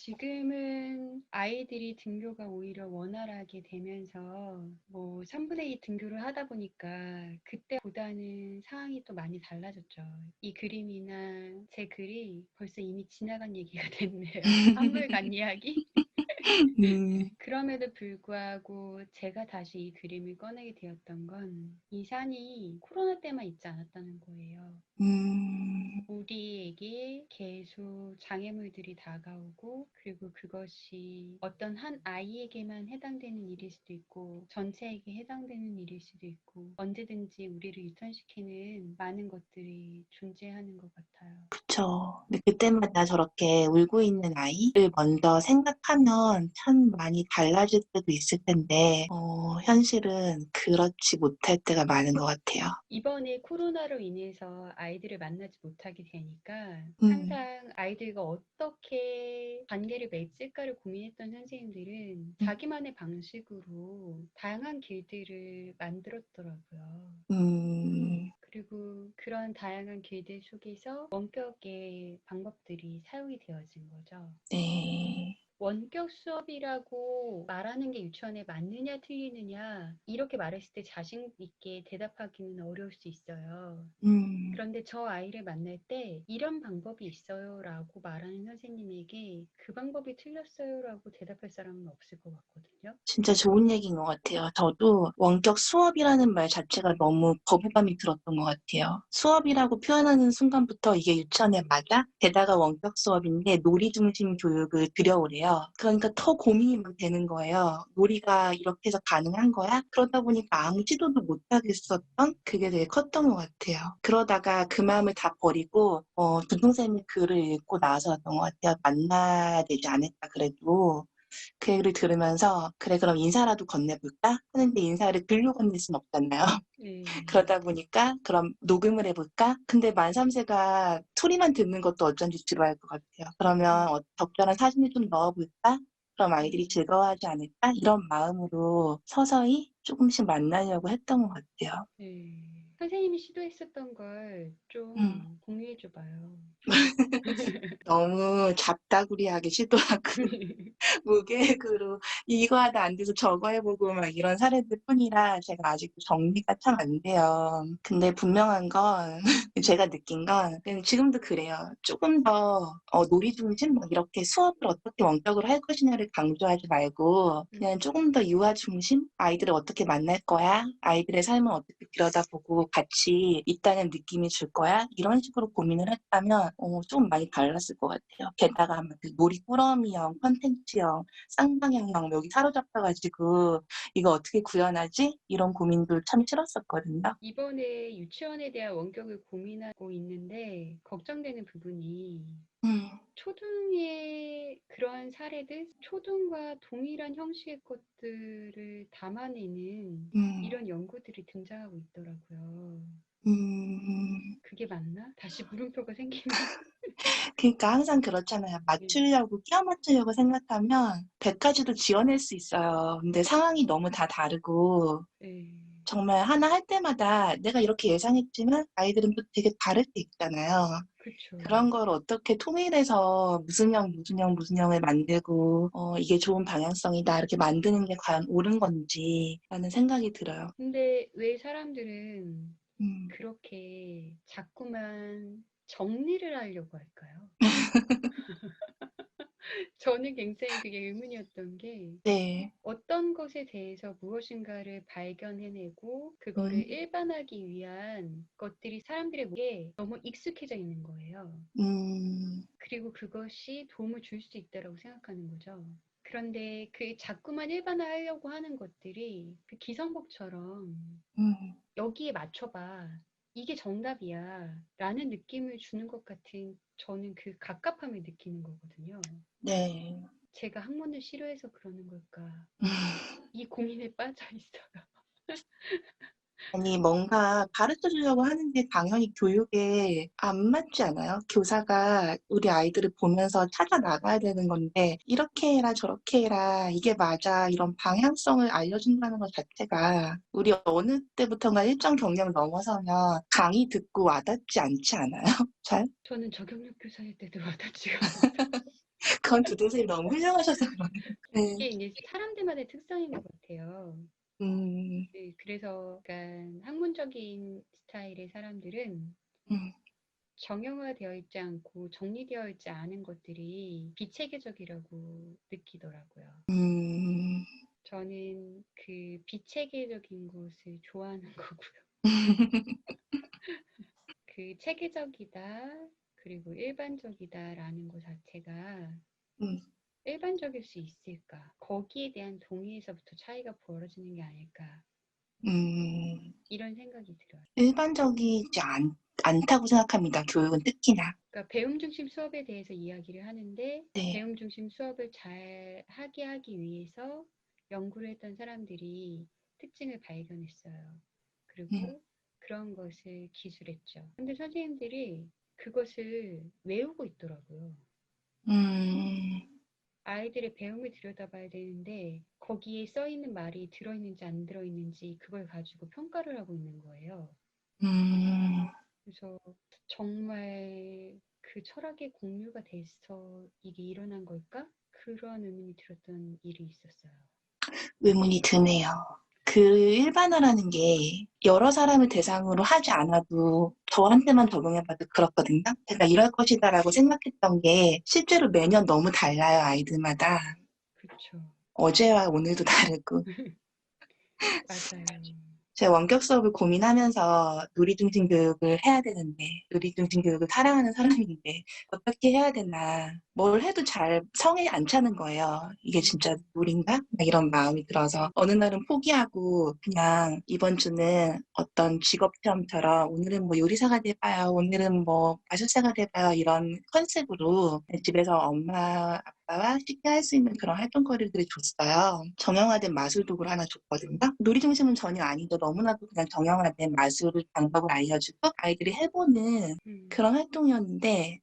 지금은 아이들이 등교가 오히려 원활하게 되면서 뭐 3분의 2 등교를 하다 보니까 그때보다는 상황이 또 많이 달라졌죠. 이 그림이나 제 글이 벌써 이미 지나간 얘기가 됐네요. 한물간 이야기? 음, 그럼에도 불구하고 제가 다시 이 그림을 꺼내게 되었던 건 이 산이 코로나 때만 있지 않았다는 거예요. 음, 우리에게 계속 장애물들이 다가오고, 그리고 그것이 어떤 한 아이에게만 해당되는 일일 수도 있고 전체에게 해당되는 일일 수도 있고, 언제든지 우리를 유턴시키는 많은 것들이 존재하는 것 같아요. 그쵸. 근데 그때마다 저렇게 울고 있는 아이를 먼저 생각하면 참 많이 달라질 때도 있을 텐데, 현실은 그렇지 못할 때가 많은 것 같아요. 이번에 코로나로 인해서 아이들을 만나지 못하게 되니까 음, 항상 아이들과 어떻게 관계를 맺을까를 고민했던 선생님들은 음, 자기만의 방식으로 다양한 길들을 만들었더라고요. 음, 그리고 그런 다양한 길들 속에서 원격의 방법들이 사용이 되어진 거죠. 네. 원격 수업이라고 말하는 게 유치원에 맞느냐 틀리느냐 이렇게 말했을 때 자신 있게 대답하기는 어려울 수 있어요. 음. 그런데 저 아이를 만날 때 이런 방법이 있어요 라고 말하는 선생님에게 그 방법이 틀렸어요 라고 대답할 사람은 없을 것 같거든요. 진짜 좋은 얘기인 것 같아요. 저도 원격 수업이라는 말 자체가 너무 거부감이 들었던 것 같아요. 수업이라고 표현하는 순간부터 이게 유치원에 맞아? 게다가 원격 수업인데 놀이 중심 교육을 들여오래요. 그러니까 더 고민이 막 되는 거예요. 놀이가 이렇게 해서 가능한 거야? 그러다 보니까 아무 시도도 못 하겠었던 그게 되게 컸던 것 같아요. 그러다가 그 마음을 다 버리고 두둥쌤의 글을 읽고 나서였던 것 같아요. 만나야 되지 않을까 그래도. 그 얘기를 들으면서 그래 그럼 인사라도 건네볼까? 하는데 인사를 글로 건넬 순 없잖아요. 네. 그러다 보니까 그럼 녹음을 해볼까? 근데 만3세가 소리만 듣는 것도 어쩐지 지루할 것 같아요. 그러면 적절한 사진을 좀 넣어볼까? 그럼 아이들이 음. 즐거워하지 않을까? 이런 마음으로 서서히 조금씩 만나려고 했던 것 같아요. 네. 선생님이 시도했었던 걸 음. 좀 공유해 줘봐요. 너무 잡다구리하게 시도하고 무계획으로 이거 하다 안 돼서 저거 해보고 막 이런 사례들 뿐이라 제가 아직도 정리가 참 안 돼요. 근데 분명한 건 제가 느낀 건 그냥 지금도 그래요. 조금 더 놀이 중심 막 이렇게 수업을 어떻게 원격으로 할 것이냐를 강조하지 말고 그냥 조금 더 유아 중심 아이들을 어떻게 만날 거야? 아이들의 삶을 어떻게 들여다보고 같이 있다는 느낌이 줄 거야? 이런 식으로 고민을 했다면 좀 많이 달랐을 것 같아요. 게다가 아마 그 놀이 꾸러미형, 컨텐츠형, 쌍방향형 여기 사로잡혀가지고 이거 어떻게 구현하지? 이런 고민도 참 싫었었거든요. 이번에 유치원에 대한 원격을 고민하고 있는데 걱정되는 부분이 음, 초등의 그러한 사례들, 초등과 동일한 형식의 것들을 담아내는 음, 이런 연구들이 등장하고 있더라고요. 음. 그게 맞나? 다시 물음표가 생기는. 그러니까 항상 그렇잖아요. 네. 맞추려고, 끼워 맞추려고 생각하면 100가지도 지어낼 수 있어요. 근데 상황이 너무 다 다르고 네. 정말 하나 할 때마다 내가 이렇게 예상했지만 아이들은 또 되게 다를 때 있잖아요. 그쵸. 그런 걸 어떻게 통일해서 무슨 형, 무슨 형, 무슨 형을 만들고, 이게 좋은 방향성이다, 이렇게 만드는 게 과연 옳은 건지, 라는 생각이 들어요. 근데 왜 사람들은 음, 그렇게 자꾸만 정리를 하려고 할까요? 저는 굉장히 그게 의문이었던 게 네. 어떤 것에 대해서 무엇인가를 발견해내고 음, 그거를 일반화하기 위한 것들이 사람들의 목에 너무 익숙해져 있는 거예요. 음, 그리고 그것이 도움을 줄 수 있다고 생각하는 거죠. 그런데 그 자꾸만 일반화하려고 하는 것들이 그 기성복처럼 음, 여기에 맞춰봐. 이게 정답이야. 라는 느낌을 주는 것 같은 저는 그 갑갑함을 느끼는 거거든요. 네. 제가 학문을 싫어해서 그러는 걸까? 이 고민에 빠져 있어요. 아니, 뭔가 가르쳐 주려고 하는데 당연히 교육에 안 맞지 않아요? 교사가 우리 아이들을 보면서 찾아 나가야 되는 건데, 이렇게 해라, 저렇게 해라, 이게 맞아, 이런 방향성을 알려준다는 것 자체가 우리 어느 때부턴가 일정 경력 넘어서면 강의 듣고 와닿지 않지 않아요? 잘? 저는 저격력 교사일 때도 와닿지가 않아서. 그건 두둥 선생님 너무 훌륭하셔서 그러네. 네. 이게 이제 사람들마다의 특성인 것 같아요. 음, 네, 그래서 약간 학문적인 스타일의 사람들은 음, 정형화되어 있지 않고 정리되어 있지 않은 것들이 비체계적이라고 느끼더라고요. 음. 저는 그 비체계적인 것을 좋아하는 거고요. 그 체계적이다, 그리고 일반적이다라는 것 자체가 음, 일반적일 수 있을까? 거기에 대한 동의에서부터 차이가 벌어지는 게 아닐까? 음. 이런 생각이 들어요. 일반적이지 않다고 생각합니다. 교육은 특히나. 그러니까 배움 중심 수업에 대해서 이야기를 하는데 네. 배움 중심 수업을 잘 하기 위해서 연구를 했던 사람들이 특징을 발견했어요. 음, 그리고 그런 것을 기술했죠. 근데 선생님들이 그것을 외우고 있더라고요. 음, 아이들의 배움을 들여다봐야 되는데 거기에 써 있는 말이 들어있는지 안 들어있는지 그걸 가지고 평가를 하고 있는 거예요. 음. 그래서 정말 그 철학의 공유가 돼서 이게 일어난 걸까? 그런 의문이 들었던 일이 있었어요. 의문이 드네요. 그 일반화라는 게 여러 사람을 대상으로 하지 않아도 저한테만 적용해봐도 그렇거든요. 제가 이럴 것이다라고 생각했던 게 실제로 매년 너무 달라요, 아이들마다. 그쵸. 어제와 오늘도 다르고. 맞아요. 제가 원격 수업을 고민하면서 누리중심 교육을 해야 되는데, 누리중심 교육을 사랑하는 사람인데, 어떻게 해야 되나. 뭘 해도 잘 성에 안 차는 거예요. 이게 진짜 음, 놀인가? 막 이런 마음이 들어서, 어느 날은 포기하고, 그냥 이번 주는 어떤 직업 체험처럼, 오늘은 뭐 요리사가 돼봐요, 오늘은 뭐 마술사가 돼봐요, 이런 컨셉으로 집에서 엄마, 아빠와 쉽게 할 수 있는 그런 활동거리들을 줬어요. 정형화된 마술 도구를 하나 줬거든요. 놀이 중심은 전혀 아니고 너무나도 그냥 정형화된 마술 방법을 알려주고 아이들이 해보는 음, 그런 활동이었는데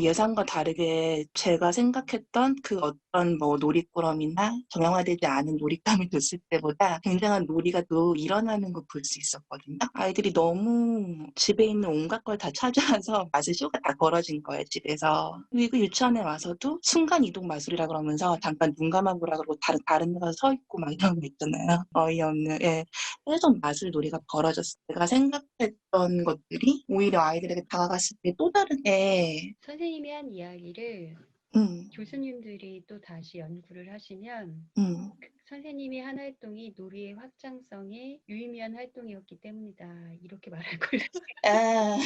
예상과 다르게 제가 생각했던 그 어떤 뭐 놀이꾸러미나 정형화되지 않은 놀잇감을 줬을 때보다 굉장한 놀이가 또 일어나는 걸 볼 수 있었거든요. 아이들이 너무 집에 있는 온갖 걸 다 찾아와서 마술 쇼가 다 벌어진 거예요, 집에서. 그리고 유치원에 와서도 순간 이동 마술이라 그러면서 잠깐 눈 감아보라 그러고 다른 데 가서 서 있고 막 이런 거 있잖아요. 어이없는, 예. 계속 마술 놀이가 벌어졌을 때 제가 생각했던 것들이 오히려 아이들에게 다가갔을 때 또 다르게, 선생님이 한 이야기를 음, 교수님들이 또 다시 연구를 하시면 음, 선생님이 한 활동이 놀이의 확장성에 유의미한 활동이었기 때문이다. 이렇게 말할 거예요. 아,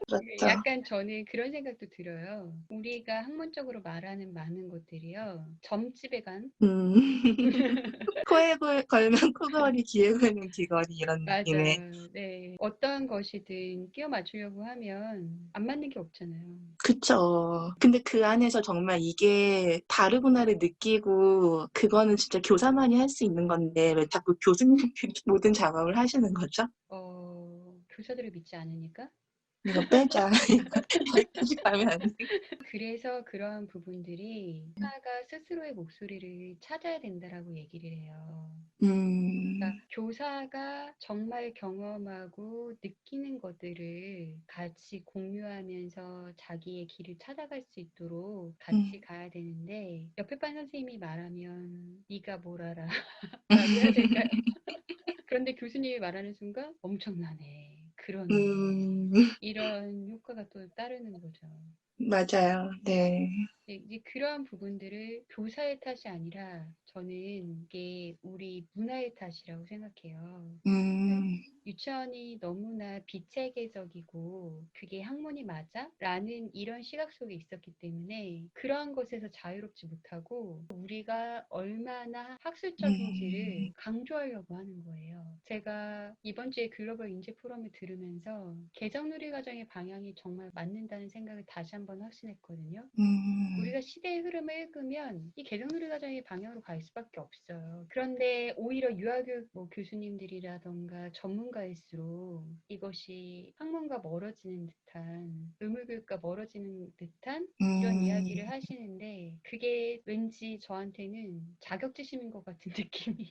그렇죠. 약간 저는 그런 생각도 들어요. 우리가 학문적으로 말하는 많은 것들이요. 점집에 간 음, 걸면 코걸이, 귀에 걸면 귀걸이 이런 느낌의. 맞아요. 네. 어떠한 것이든 끼워 맞추려고 하면 안 맞는 게 없잖아요. 그쵸. 근데 그 안에서 정말 이게 다르구나를 느끼고 그거는 진짜 교사만이 할 수 있는 건데 왜 자꾸 교수님들이 모든 작업을 하시는 거죠? 교사들을 믿지 않으니까. 이거 빼자. 여기까지 가면 안 돼. 그래서 그러한 부분들이 교사가 스스로의 목소리를 찾아야 된다라고 얘기를 해요. 음, 그러니까 교사가 정말 경험하고 느끼는 것들을 같이 공유하면서 자기의 길을 찾아갈 수 있도록 같이 음. 가야 되는데 옆에 반 선생님이 말하면 네가 뭘 알아 라고 해야 될까요? 그런데 교수님이 말하는 순간 엄청나네, 그러네, 음, 이런 효과가 또 따르는 거죠. 맞아요. 네. 이제 그러한 부분들을 교사의 탓이 아니라 저는 이게 우리 문화의 탓이라고 생각해요. 네. 음, 유치원이 너무나 비체계적이고 그게 학문이 맞아? 라는 이런 시각 속에 있었기 때문에 그러한 것에서 자유롭지 못하고 우리가 얼마나 학술적인지를 음, 강조하려고 하는 거예요. 제가 이번 주에 글로벌 인재 포럼을 들으면서 개성누리 과정의 방향이 정말 맞는다는 생각을 다시 한번 확신했거든요. 음, 우리가 시대의 흐름을 읽으면 이 개성누리 과정의 방향으로 갈 수밖에 없어요. 그런데 오히려 유아교육 교수님들이라던가 전문가일수록 이것이 학문과 멀어지는 듯한 의무교육과 멀어지는 듯한 이런 음, 이야기를 하시는데 그게 왠지 저한테는 자격지심인 것 같은 느낌이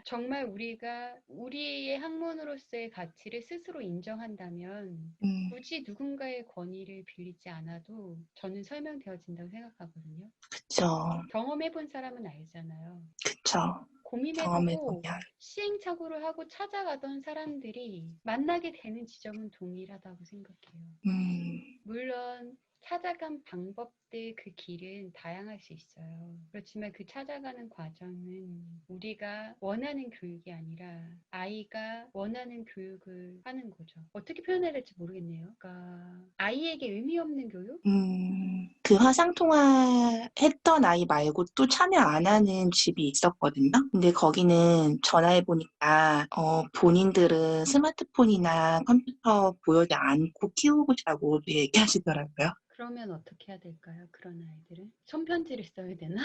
정말 우리가 우리의 학문으로서의 가치를 스스로 인정한다면 음, 굳이 누군가의 권위를 빌리지 않아도 저는 설명되어진다고 생각하거든요. 그쵸, 경험해본 사람은 알잖아요. 그쵸. 고민해보고 경험해보면. 시행착오를 하고 찾아가던 사람들이 만나게 되는 지점은 동일하다고 생각해요. 음, 물론 찾아간 방법들 그 길은 다양할 수 있어요. 그렇지만 그 찾아가는 과정은 우리가 원하는 교육이 아니라 아이가 원하는 교육을 하는 거죠. 어떻게 표현해야 될지 모르겠네요. 그러니까 아이에게 의미 없는 교육? 그 화상통화 했던 아이 말고 또 참여 안 하는 집이 있었거든요. 근데 거기는 전화해보니까, 본인들은 스마트폰이나 컴퓨터 보여지 않고 키우고 싶다고 얘기하시더라고요. 그러면 어떻게 해야 될까요? 그런 아이들은? 손편지를 써야 되나?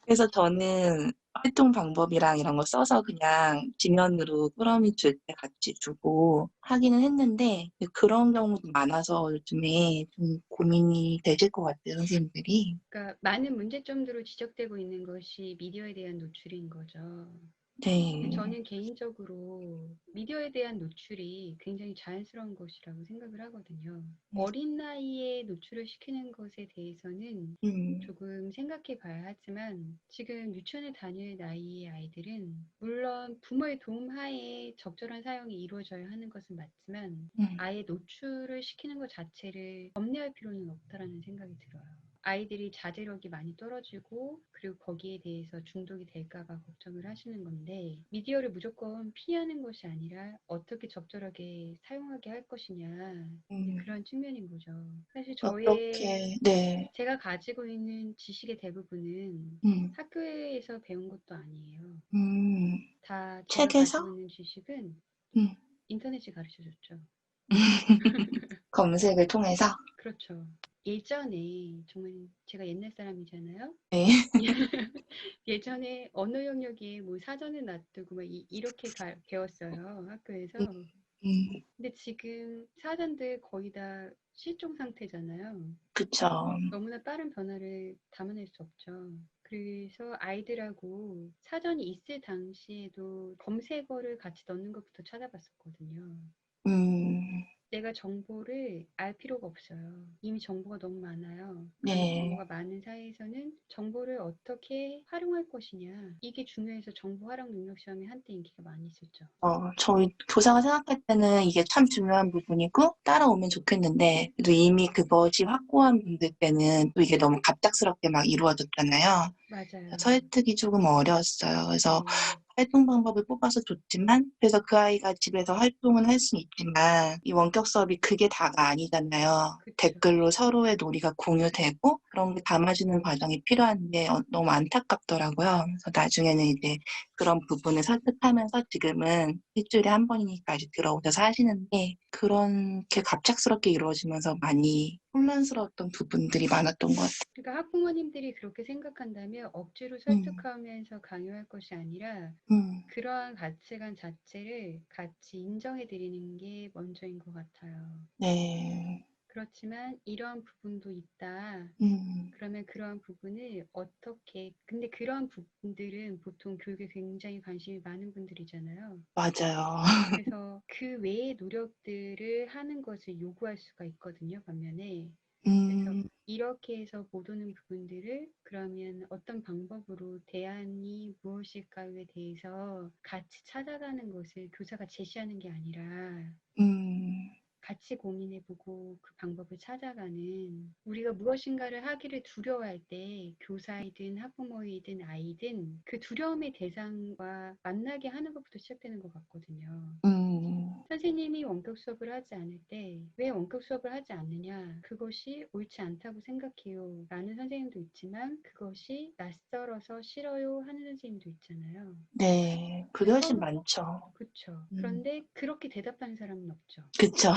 그래서 저는 활동 방법이랑 이런 거 써서 그냥 지면으로 꾸러미 줄 때 같이 주고 하기는 했는데 그런 경우도 많아서 요즘에 좀 고민이 되실 것 같아요, 선생님들이. 그러니까 많은 문제점들로 지적되고 있는 것이 미디어에 대한 노출인 거죠. 근데 네. 저는 개인적으로 미디어에 대한 노출이 굉장히 자연스러운 것이라고 생각을 하거든요. 어린 나이에 노출을 시키는 것에 대해서는 음, 조금 생각해 봐야 하지만 지금 유치원에 다닐 나이의 아이들은 물론 부모의 도움 하에 적절한 사용이 이루어져야 하는 것은 맞지만 음, 아예 노출을 시키는 것 자체를 염려할 필요는 없다라는 생각이 들어요. 아이들이 자제력이 많이 떨어지고 그리고 거기에 대해서 중독이 될까 봐 걱정을 하시는 건데 미디어를 무조건 피하는 것이 아니라 어떻게 적절하게 사용하게 할 것이냐 이제 음, 그런 측면인 거죠. 사실 그렇게, 네. 제가 가지고 있는 지식의 대부분은 음, 학교에서 배운 것도 아니에요. 음, 다 제가 책에서? 가지고 있는 지식은 음, 인터넷이 가르쳐 줬죠. 검색을 통해서? 그렇죠. 예전에 정말 제가 옛날 사람이잖아요. 네. 예전에 언어 영역에 뭐 사전을 놔두고 막 이렇게 배웠어요. 음, 학교에서. 음, 근데 지금 사전들 거의 다 실종 상태잖아요. 그쵸. 너무나 빠른 변화를 담아낼 수 없죠. 그래서 아이들하고 사전이 있을 당시에도 검색어를 같이 넣는 것부터 찾아봤었거든요. 음, 내가 정보를 알 필요가 없어요. 이미 정보가 너무 많아요. 그런데 네. 정보가 많은 사이에서는 정보를 어떻게 활용할 것이냐. 이게 중요해서 정보 활용 능력 시험이 한때 인기가 많이 있었죠. 저희 교사가 생각할 때는 이게 참 중요한 부분이고 따라오면 좋겠는데 그래도 이미 그것이 확고한 분들 때는 또 이게 너무 갑작스럽게 막 이루어졌잖아요. 맞아요. 설득이 조금 어려웠어요. 그래서 네. 활동 방법을 뽑아서 줬지만 그래서 그 아이가 집에서 활동은 할 수 있지만 이 원격 수업이 그게 다가 아니잖아요. 그쵸. 댓글로 서로의 놀이가 공유되고 그런 게 담아주는 과정이 필요한데 너무 안타깝더라고요. 그래서 나중에는 이제 그런 부분을 설득하면서 지금은 일주일에 한 번이니까 이제 들어오셔서 하시는데 그렇게 갑작스럽게 이루어지면서 많이 혼란스러웠던 부분들이 많았던 것 같아요. 그러니까 학부모님들이 그렇게 생각한다면 억지로 음, 설득하면서 강요할 것이 아니라 음, 그러한 가치관 자체를 같이 인정해 드리는 게 먼저인 것 같아요. 네, 그렇지만 이러한 부분도 있다. 음, 그러면 그러한 부분을 어떻게, 근데 그러한 부분들은 보통 교육에 굉장히 관심이 많은 분들이잖아요. 맞아요. 그래서 그 외의 노력들을 하는 것을 요구할 수가 있거든요, 반면에. 그래서 음, 이렇게 해서 못 오는 부분들을 그러면 어떤 방법으로 대안이 무엇일까에 대해서 같이 찾아가는 것을 교사가 제시하는 게 아니라 음, 같이 고민해보고 그 방법을 찾아가는 우리가 무엇인가를 하기를 두려워할 때 교사이든 학부모이든 아이든 그 두려움의 대상과 만나게 하는 것부터 시작되는 것 같거든요. 음, 선생님이 원격 수업을 하지 않을 때 왜 원격 수업을 하지 않느냐 그것이 옳지 않다고 생각해요 라는 선생님도 있지만 그것이 낯설어서 싫어요 하는 선생님도 있잖아요. 네, 그게 근데 훨씬 서로 많죠. 그쵸. 음, 그런데 그렇게 대답하는 사람은 없죠. 그쵸.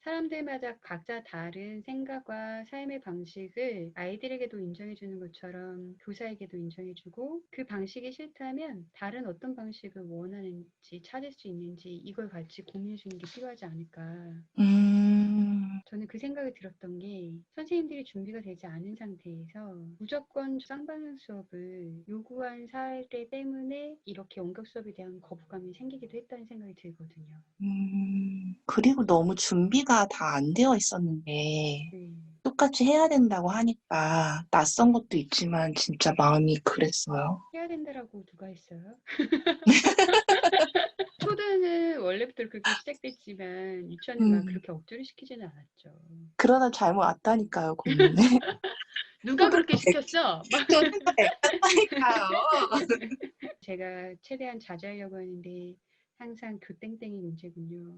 사람들마다 각자 다른 생각과 삶의 방식을 아이들에게도 인정해주는 것처럼 교사에게도 인정해주고 그 방식이 싫다면 다른 어떤 방식을 원하는지 찾을 수 있는 있는지 이걸 같이 공유해 주는 게 필요하지 않을까. 저는 그 생각이 들었던 게 선생님들이 준비가 되지 않은 상태에서 무조건 쌍방향 수업을 요구한 사례 때문에 이렇게 원격 수업에 대한 거부감이 생기기도 했다는 생각이 들거든요. 그리고 너무 준비가 다 안 되어 있었는데 네. 똑같이 해야 된다고 하니까 낯선 것도 있지만 진짜 마음이 그랬어요. 해야 된다라고 누가 했어요? 초등은 원래부터 그렇게 시작됐지만 유치원은 막 음, 그렇게 억지로 시키지는 않았죠. 그러다 잘못 왔다니까요, 고민에. 누가 초등도 그렇게 애, 시켰어? 막 초등도 애같다니까요. 제가 최대한 자제하려고 하는데 항상 그 땡땡이 문제군요.